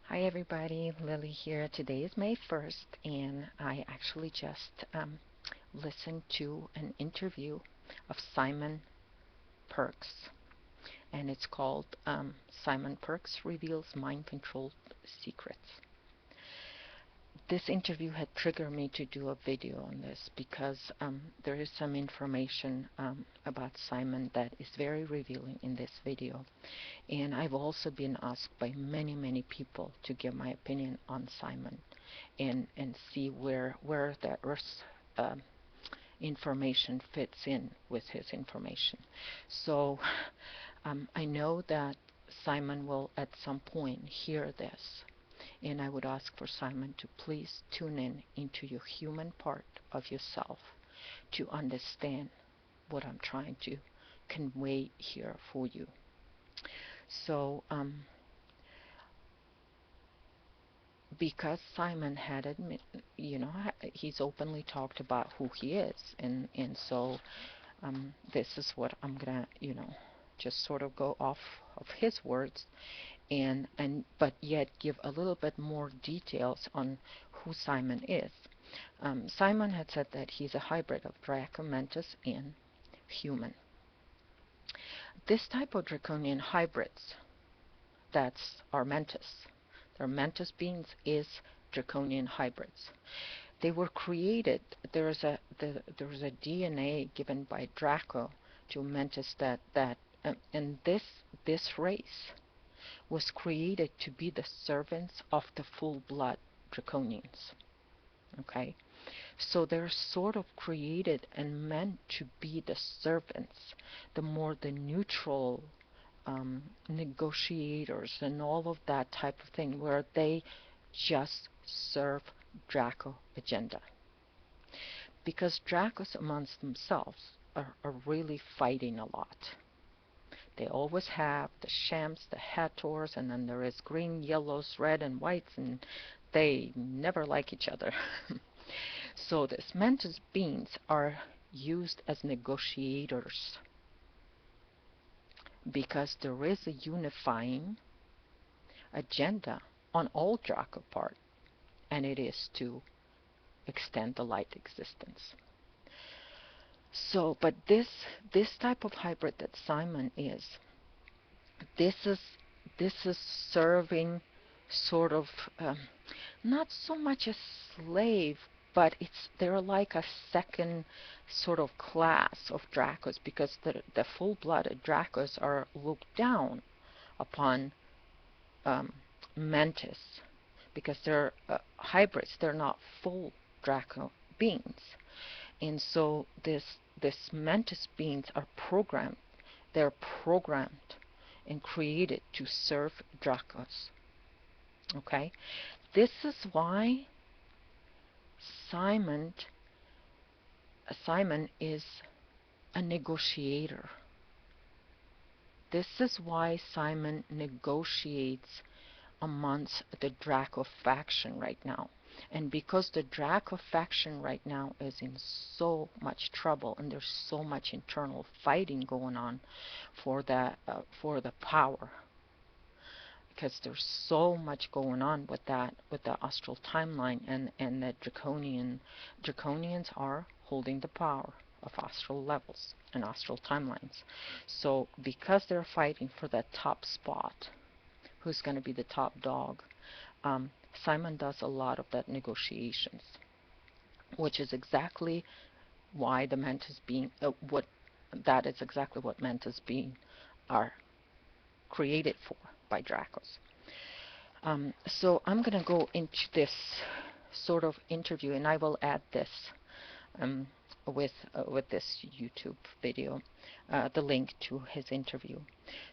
Hi everybody, Lily here. Today is May 1st, and I actually just listened to an interview of Simon Perks, and it's called Simon Perks Reveals Mind Control Secrets. This interview had triggered me to do a video on this because there is some information about Simon that is very revealing in this video. And I've also been asked by many people to give my opinion on Simon and see where the Earth's information fits in with his information. So I know that Simon will at some point hear this, and I would ask for Simon to please tune in into your human part of yourself to understand what I'm trying to convey here for you. So because Simon had he's openly talked about who he is, and so this is what I'm gonna, just sort of go off of his words, and but yet give a little bit more details on who Simon is. Simon had said that he's a hybrid of Draco Mantis and human. This type of draconian hybrids, that's our Mantis. Their Mantis beings is draconian hybrids. They were created. There is a DNA given by Draco to Mantis and this race was created to be the servants of the full-blood draconians. Okay, so they're sort of created and meant to be the servants, the neutral negotiators and all of that type of thing, where they just serve Draco agenda. Because Dracos amongst themselves are really fighting a lot. They always have the Shams, the Hathors, and then there is green, yellows, red, and whites, and they never like each other. So these Mantis beings are used as negotiators because there is a unifying agenda on all Draco part, and it is to extend the light existence. So, but this type of hybrid that Simon is, this is this is serving sort of not so much a slave, but they're like a second sort of class of Dracos, because the full-blooded Dracos are looked down upon Mantis because they're hybrids. They're not full Draco beings, and so this Mantis beings are programmed. They're programmed and created to serve Dracos. Okay, this is why Simon Simon is a negotiator. This is why Simon negotiates amongst the Draco faction right now. And because the Draco faction right now is in so much trouble and there's so much internal fighting going on for the power, because there's so much going on with the astral timeline, and the draconians are holding the power of astral levels and astral timelines. So because they're fighting for that top spot, who's going to be the top dog, Simon does a lot of that negotiations, which is exactly why the Mantis being that is exactly what Mantis being are created for by Dracos. So I'm going to go into this sort of interview, and I will add this um, with this YouTube video, the link to his interview.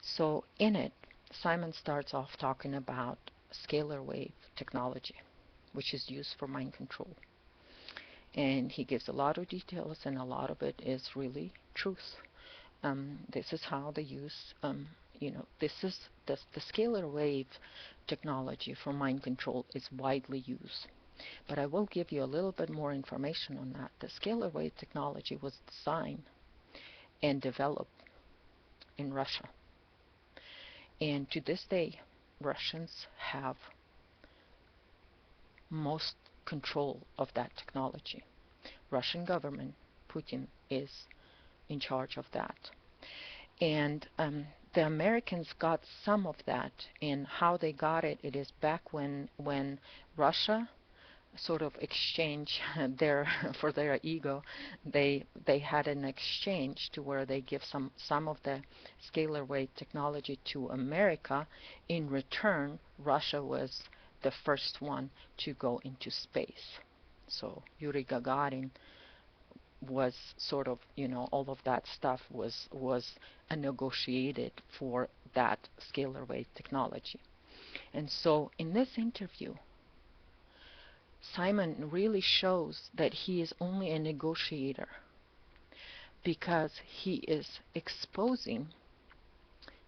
So in it, Simon starts off talking about scalar wave technology, which is used for mind control. And he gives a lot of details, and a lot of it is really truth. This is how they use, this is the scalar wave technology for mind control is widely used. But I will give you a little bit more information on that. The scalar wave technology was designed and developed in Russia. And to this day, Russians have most control of that technology. Russian government, Putin, is in charge of that. And the Americans got some of that, and how they got it, it is back when Russia sort of exchange their for their ego, they had an exchange to where they give some of the scalar wave technology to America. In return, Russia was the first one to go into space. So Yuri Gagarin was sort of, all of that stuff was negotiated for that scalar wave technology. And so in this interview, Simon really shows that he is only a negotiator because he is exposing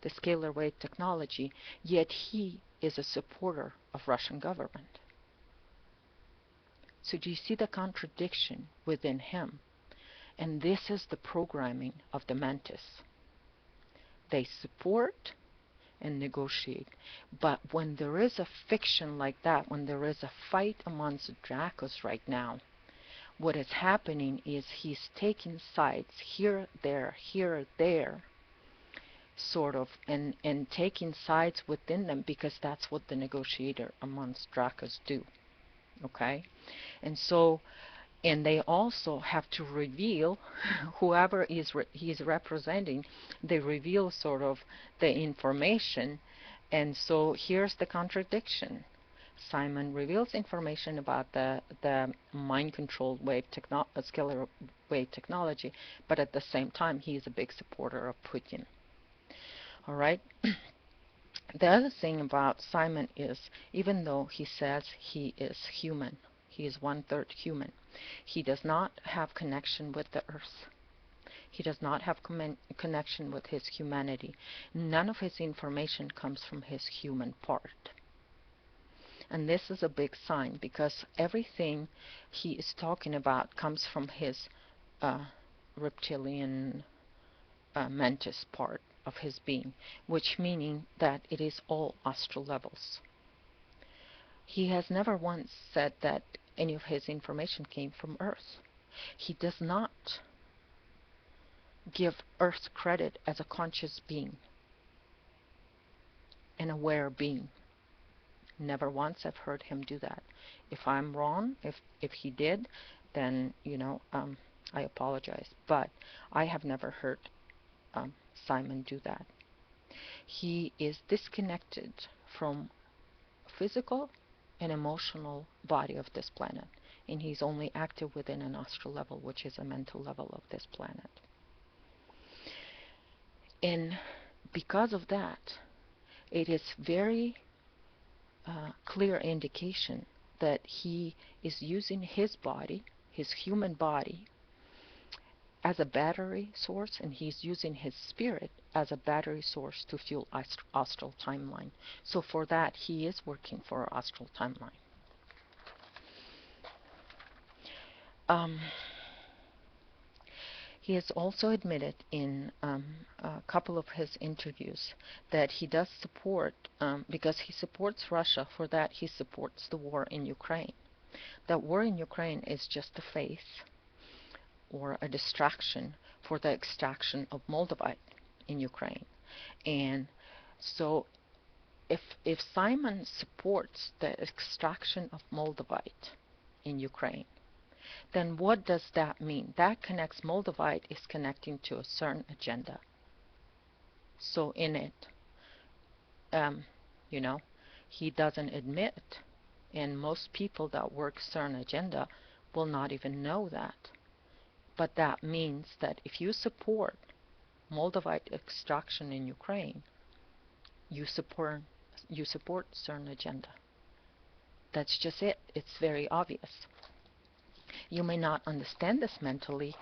the scalar wave technology, yet he is a supporter of Russian government. So do you see the contradiction within him? And this is the programming of the mantis. They support and negotiate. But when there is a fiction like that, when there is a fight amongst Dracos right now, what is happening is he's taking sides here, there, sort of, and taking sides within them, because that's what the negotiator amongst Dracos do. Okay? And so, and they also have to reveal whoever he's representing, they reveal sort of the information. And so here's the contradiction. Simon reveals information about the mind-controlled scalar wave technology, but at the same time, he is a big supporter of Putin. All right? The other thing about Simon is, even though he says he is human, he is 1/3 human, he does not have connection with the earth. He does not have connection with his humanity. None of his information comes from his human part. And this is a big sign, because everything he is talking about comes from his reptilian mantis part of his being, which meaning that it is all astral levels. He has never once said that any of his information came from Earth. He does not give Earth credit as a conscious being, an aware being. Never once I've heard him do that. If I'm wrong, if he did, then I apologize. But I have never heard Simon do that. He is disconnected from physical and emotional body of this planet, and he's only active within an astral level, which is a mental level of this planet. And because of that, it is very clear indication that he is using his body, his human body, as a battery source, and he's using his spirit as a battery source to fuel astral timeline. So for that, he is working for our astral timeline. He has also admitted in a couple of his interviews that he does support, because he supports Russia, for that he supports the war in Ukraine. That war in Ukraine is just a phase or a distraction for the extraction of Moldavite in Ukraine. And so if Simon supports the extraction of Moldavite in Ukraine, then what does that mean? That connects, Moldavite is connecting to a certain agenda. So in it, he doesn't admit, and most people that work certain agenda will not even know that. But that means that if you support Moldavite extraction in Ukraine, you support certain agenda. That's just it. It's very obvious. You may not understand this mentally,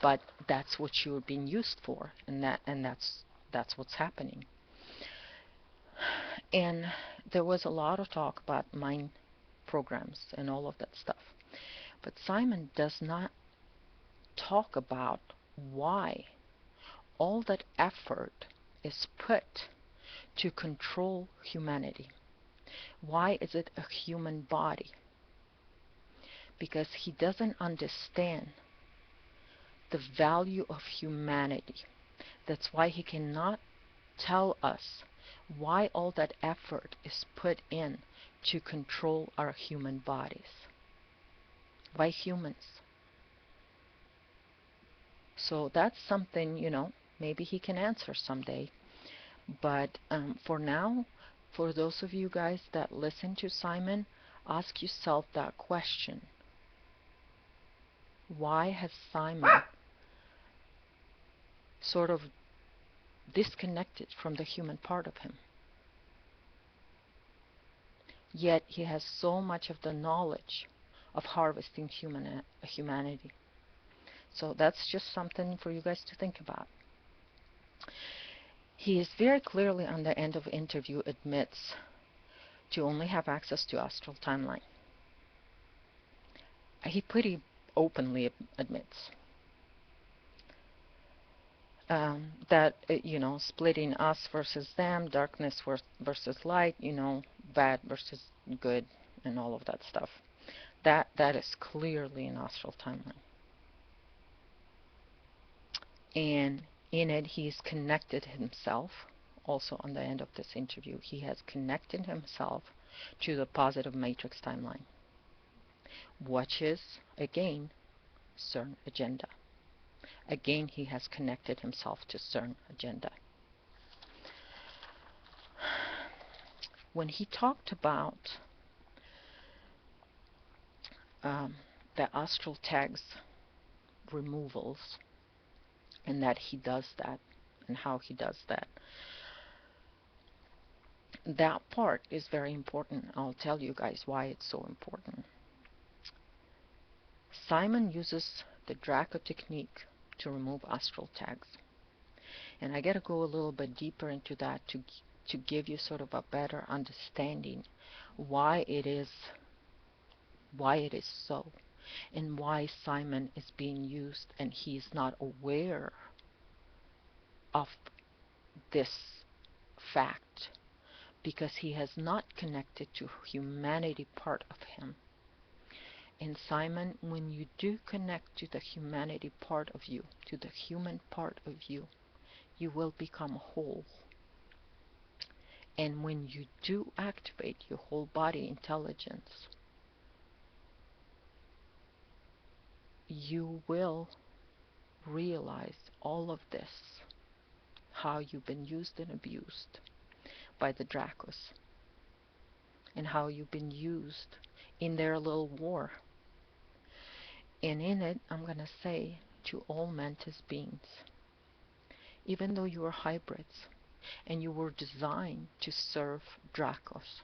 but that's what you're being used for, and that's what's happening. And there was a lot of talk about mind programs and all of that stuff. But Simon does not talk about why all that effort is put to control humanity. Why is it a human body? because he doesn't understand the value of humanity. That's why he cannot tell us why all that effort is put in to control our human bodies. Why humans? So that's something, maybe he can answer someday. But for now, for those of you guys that listen to Simon, ask yourself that question. Why has Simon sort of disconnected from the human part of him? Yet he has so much of the knowledge of harvesting humanity. So that's just something for you guys to think about. He is very clearly on the end of interview admits to only have access to astral timeline. He pretty openly admits that, splitting us versus them, darkness versus light, bad versus good, and all of that stuff. That is clearly an astral timeline. And in it, he's connected himself. Also, on the end of this interview, he has connected himself to the positive matrix timeline, which is, again, CERN agenda. Again, he has connected himself to CERN agenda. When he talked about the astral tags removals, and that he does that, and how he does that, that part is very important. I'll tell you guys why it's so important. Simon uses the Draco technique to remove astral tags. And I got to go a little bit deeper into that to give you sort of a better understanding why it is so, and why Simon is being used and he's not aware of this fact, because he has not connected to humanity part of him. And Simon, when you do connect to the humanity part of you, to the human part of you, you will become whole. And when you do activate your whole body intelligence, you will realize all of this, how you've been used and abused by the Dracos, and how you've been used in their little war. And in it, I'm going to say to all mantis beings, even though you are hybrids and you were designed to serve Dracos,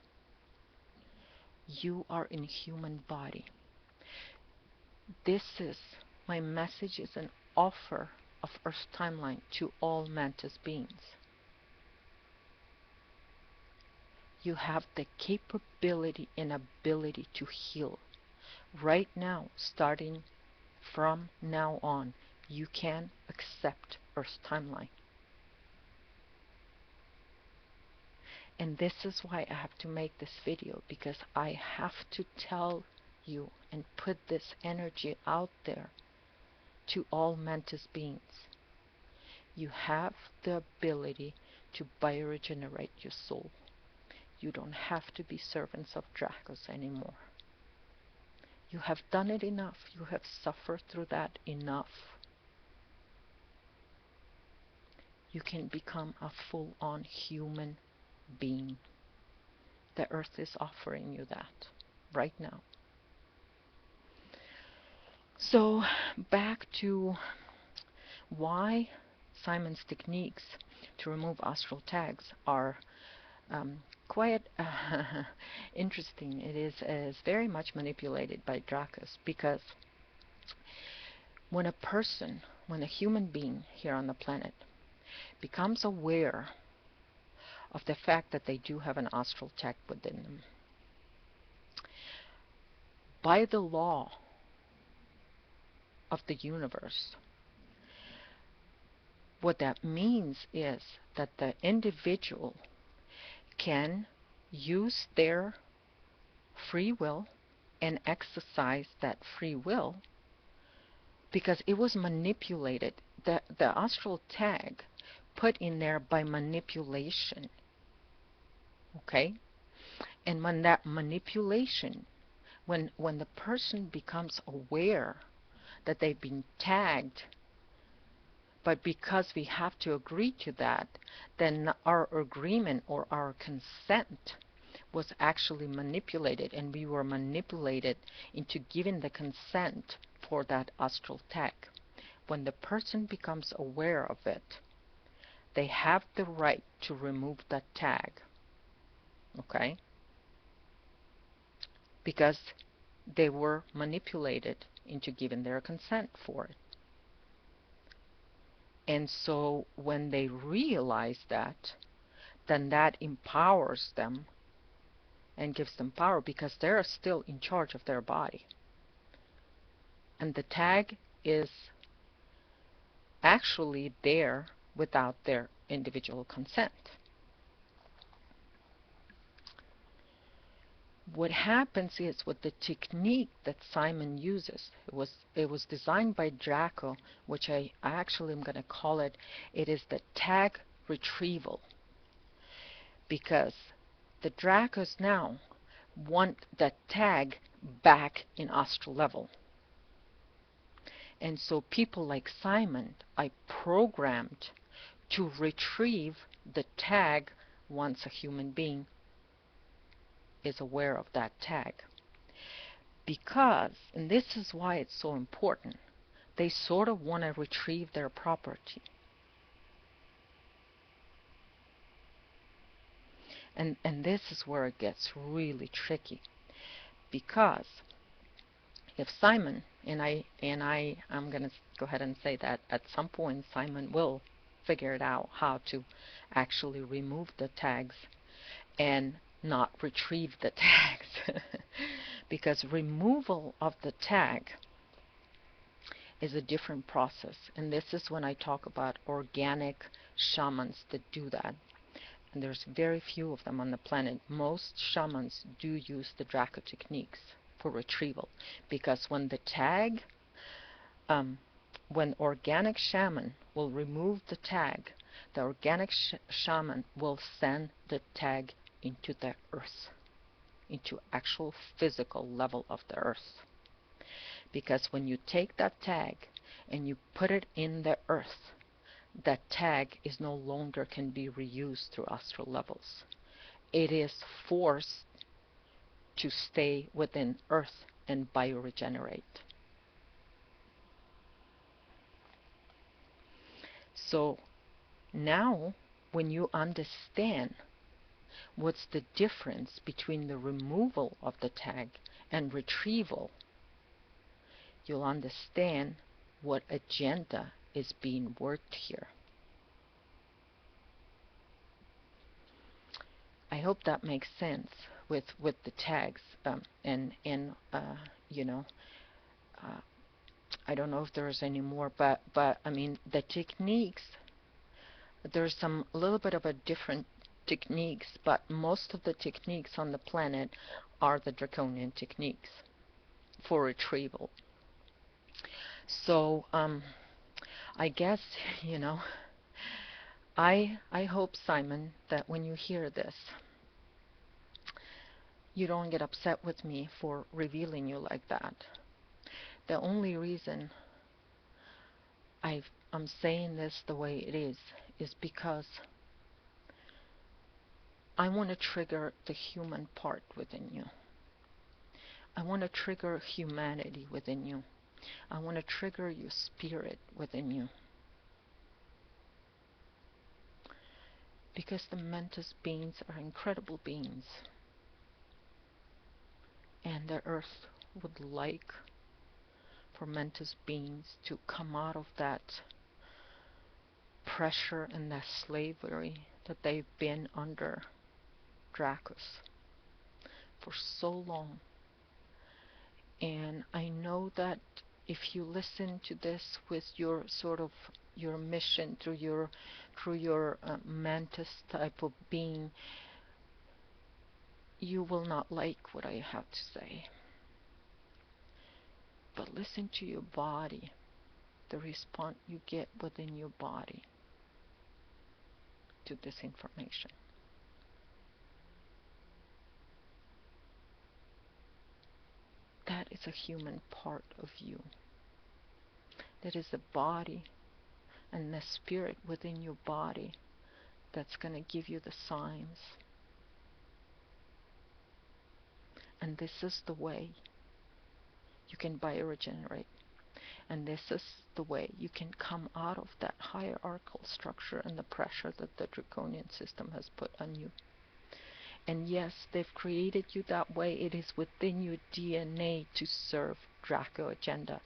you are in human body. This is, my message is an offer of Earth timeline to all mantis beings. You have the capability and ability to heal. Right now, starting from now on, you can accept Earth's timeline. And this is why I have to make this video, because I have to tell you and put this energy out there to all mantis beings. You have the ability to bioregenerate your soul. You don't have to be servants of Dracos anymore. You have done it enough. You have suffered through that enough. You can become a full-on human being. The Earth is offering you that right now. So back to why Simon's techniques to remove astral tags are quite interesting. It is very much manipulated by Dracos, because when a human being here on the planet becomes aware of the fact that they do have an astral tag within them, by the law of the universe, what that means is that the individual can use their free will and exercise that free will because it was manipulated. The astral tag put in there by manipulation. Okay? And when that manipulation, when the person becomes aware that they've been tagged, but because we have to agree to that, then our agreement or our consent was actually manipulated, and we were manipulated into giving the consent for that astral tag. When the person becomes aware of it, they have the right to remove that tag. Okay? Because they were manipulated into giving their consent for it. And so when they realize that, then that empowers them and gives them power because they're still in charge of their body. And the tag is actually there without their individual consent. What happens is with the technique that Simon uses, it was designed by Draco, which I actually am going to call it is the tag retrieval, because the Dracos now want that tag back in astral level. And so people like Simon are programmed to retrieve the tag once a human being is aware of that tag. Because, and this is why it's so important, they sort of want to retrieve their property. And this is where it gets really tricky. Because if Simon, and I'm going to go ahead and say that at some point Simon will figure it out how to actually remove the tags and not retrieve the tags. Because removal of the tag is a different process. And this is when I talk about organic shamans that do that. And there's very few of them on the planet. Most shamans do use the Draco techniques for retrieval. Because when the tag, when organic shaman will remove the tag, the organic shaman will send the tag into the earth, into actual physical level of the earth. Because when you take that tag and you put it in the earth, that tag is no longer can be reused through astral levels. It is forced to stay within earth and bioregenerate. So now when you understand what's the difference between the removal of the tag and retrieval, you'll understand what agenda is being worked here. I hope that makes sense with the tags, and you know, I don't know if there's any more, but I mean the techniques. There's some a little bit of a different techniques, but most of the techniques on the planet are the draconian techniques for retrieval. So I guess, you know, I hope, Simon, that when you hear this, you don't get upset with me for revealing you like that. The only reason I'm saying this the way it is because I want to trigger the human part within you. I want to trigger humanity within you. I want to trigger your spirit within you. Because the Mantis beings are incredible beings. And the earth would like for Mantis beings to come out of that pressure and that slavery that they've been under Dracos for so long. And I know that if you listen to this with your sort of your mission through your Mantis type of being, you will not like what I have to say. But listen to your body, the response you get within your body to this information. That is a human part of you. That is the body and the spirit within your body that's going to give you the signs. And this is the way you can bioregenerate. And this is the way you can come out of that hierarchical structure and the pressure that the draconian system has put on you. And yes, they've created you that way. It is within your DNA to serve Draco agenda.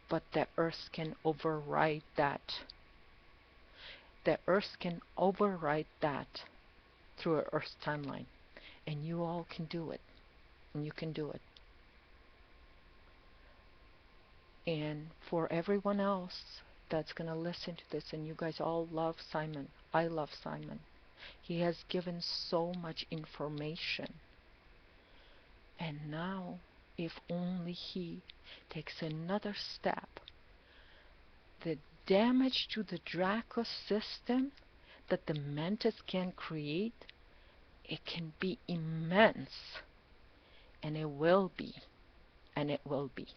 But the Earth can override that. The Earth can override that through an Earth timeline. And you all can do it. And you can do it. And for everyone else that's going to listen to this, and you guys all love Simon. I love Simon. He has given so much information. And now, if only he takes another step, the damage to the Draco system that the Mantis can create, it can be immense. And it will be. And it will be.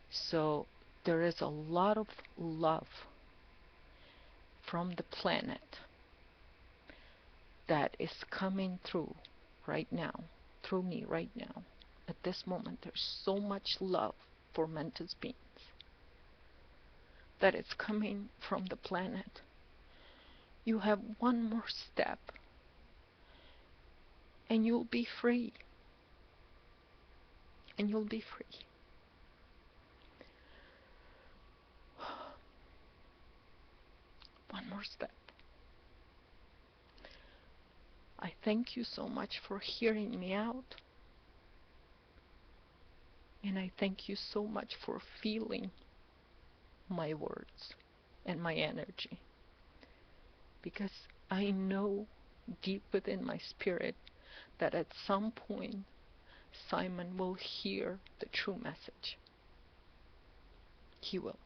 So there is a lot of love from the planet that is coming through right now, through me right now. At this moment, there's so much love for Mantis beings that it's coming from the planet. You have one more step and you'll be free. And you'll be free. One more step. I thank you so much for hearing me out. And I thank you so much for feeling my words and my energy. Because I know deep within my spirit that at some point Simon will hear the true message. He will.